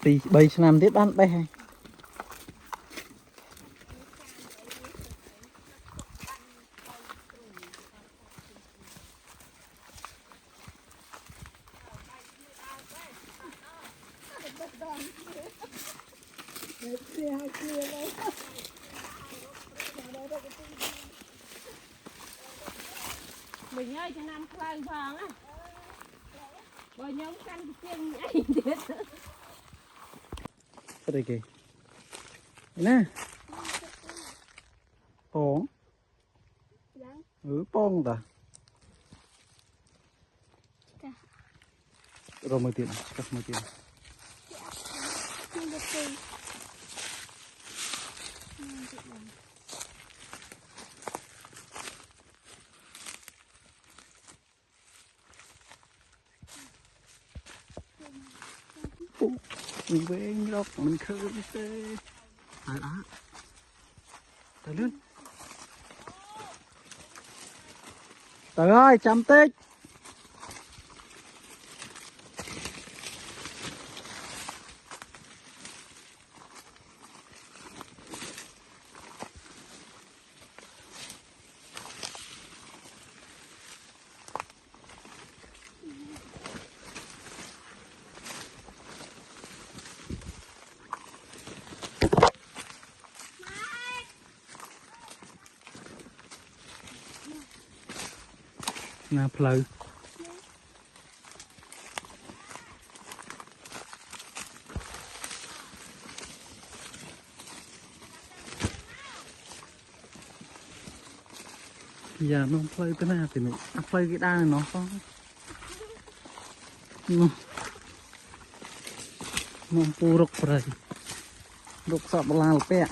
Tì bay năm tiếp bán bay hay. Mình ơi cho năm khoai vàng á. Bởi nhóm canh chiên ấyទៀត. Cái đây kìa. Nè. Pong. Pong ta. Rồi mới tiền, cắt mới tiền. Mình về đọc mình khơi tê. Ai á. Tới lên. Trời ơi, chăm tích. Nè, pleu. Giờ nó pleu cái nào thì nó pleu cái đa này nó có nó pu rục rồi rục sọt la pẹ.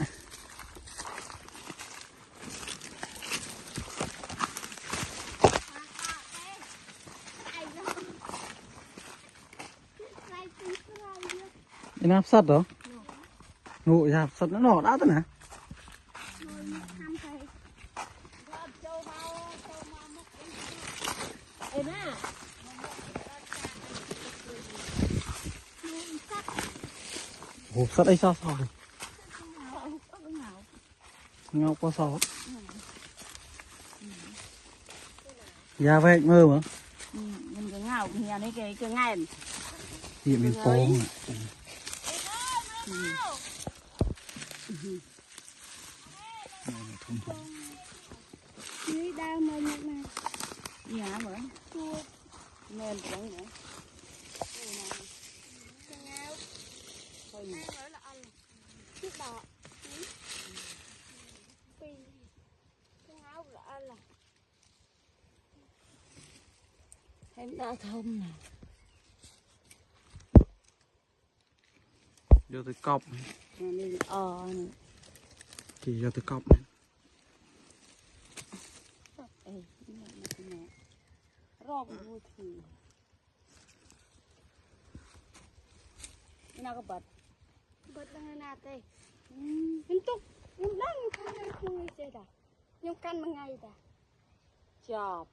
Ini hafsat toh? Ngụ hafsat nó nọ đã thế nào? Hafsat ấy sao sao? Ngọc có sao? Dạ vậy mơ mà. Mình cái ngào thì này cái ngày. Hiện mình phong. Dưới đau mà nhặt này. Dạ mà. Nên vẫn nữa. Chiếc đỏ. Cái áo là ăn là. Em đã thông nè. Vô tới cọp. Nên Chỉ vô tới cọp này. Rộp vui thì. Nào có bật. Bật đang nạt đây. Em tục. Em đang không chơi đã. Em căn một ngày đã. Chọp.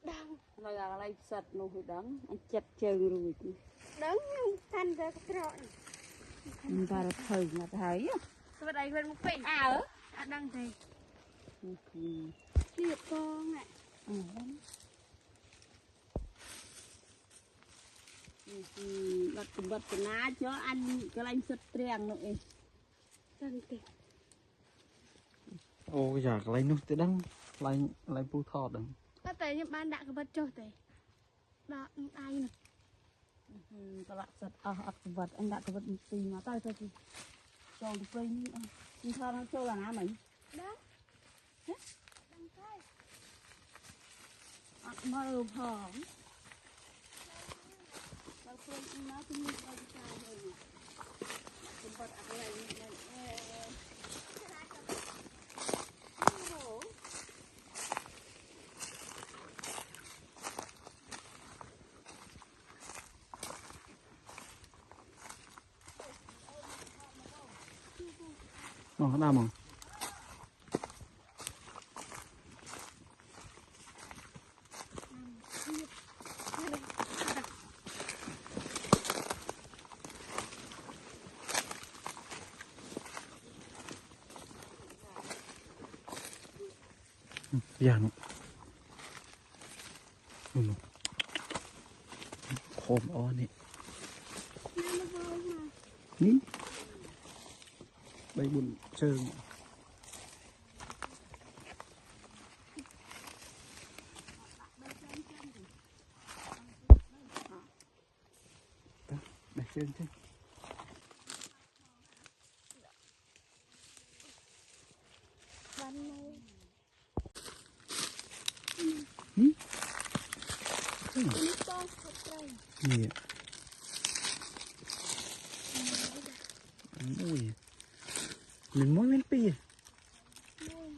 Đang. Nói là lấy sật nó phải đắng. Anh chặt chân rồi. Đắng em căn ra cái trọ này. Anh ta thử là thấy á. Sao đây quên một bình. Đang thầy. Liệt con ạ. Bật cái ná cho anh cái lanh sật triàng nữa. Đang thầy. Ô giờ lấy nước tới đắng lấy pu thọ đừng. Có thể những bạn đã có bật cho thầy. Đó ai nè. Cái lạ sật vật anh đã có vật gì mà tay thôi thì cho được cây nhưng sao nó cho là ná mình Đó. Đang thầy. Mà được hỏng nó cũng như cái sao rồi nè vật cái này Nó đau mà. อย่างนู่นโคมอ้อนี่ น้ำมันเบามา นี่ใบบุญเชิงใบเชิงใช่ วันเลย นี่ นี่ก็ขับไตร นี่อุ้ยหนึ่งม้วนเป็นปี นู่น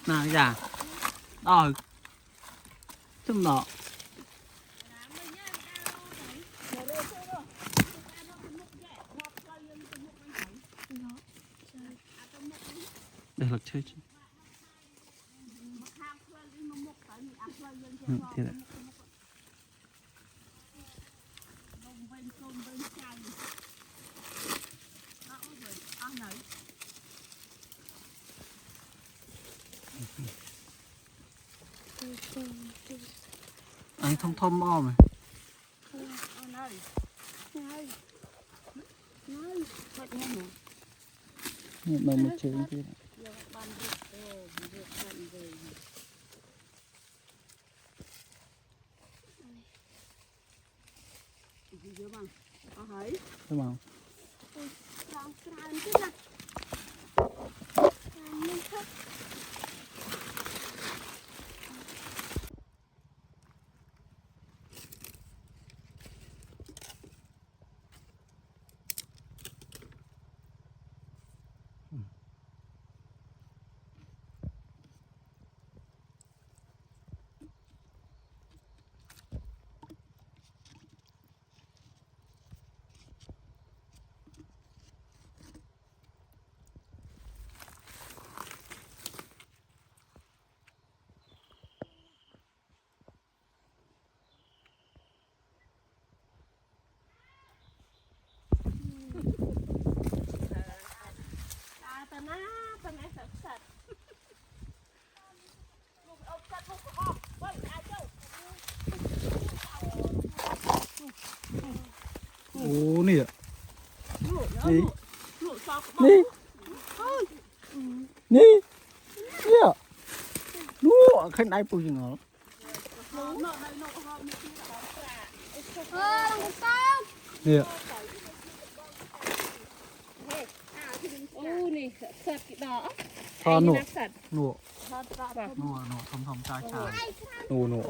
น่าจ้ะจุ่มเนาะ để lật chơi chứ thế đấy anh thông thông om này ហត់ញ៉ាំហ៎ นี่มันมาเชิงที่ យកបានយកទៅយកបានវិញយកបានអស់ហើយ đúng không สองกลางขึ้นนะนี่ครับ ตาหน้าตาไหนสัตว์สัตว์ลูกเอาสัตว์ลูกออกไว้อาเจ้า ô nè ลูก นี่ ลูกซอก นี่นี่เนี่ยนู่นขึ้นได้ปุ๊บยังเหรอ ลูกนอกในนอกห้องมีที่ของปลา ลูกเต้า เนี่ย โอ้นี่สัตว์กี่ดอก ทอหนู สัตว์ หนู ทอดปลา หนูทำชาชา ไอ้ครั้ง หนู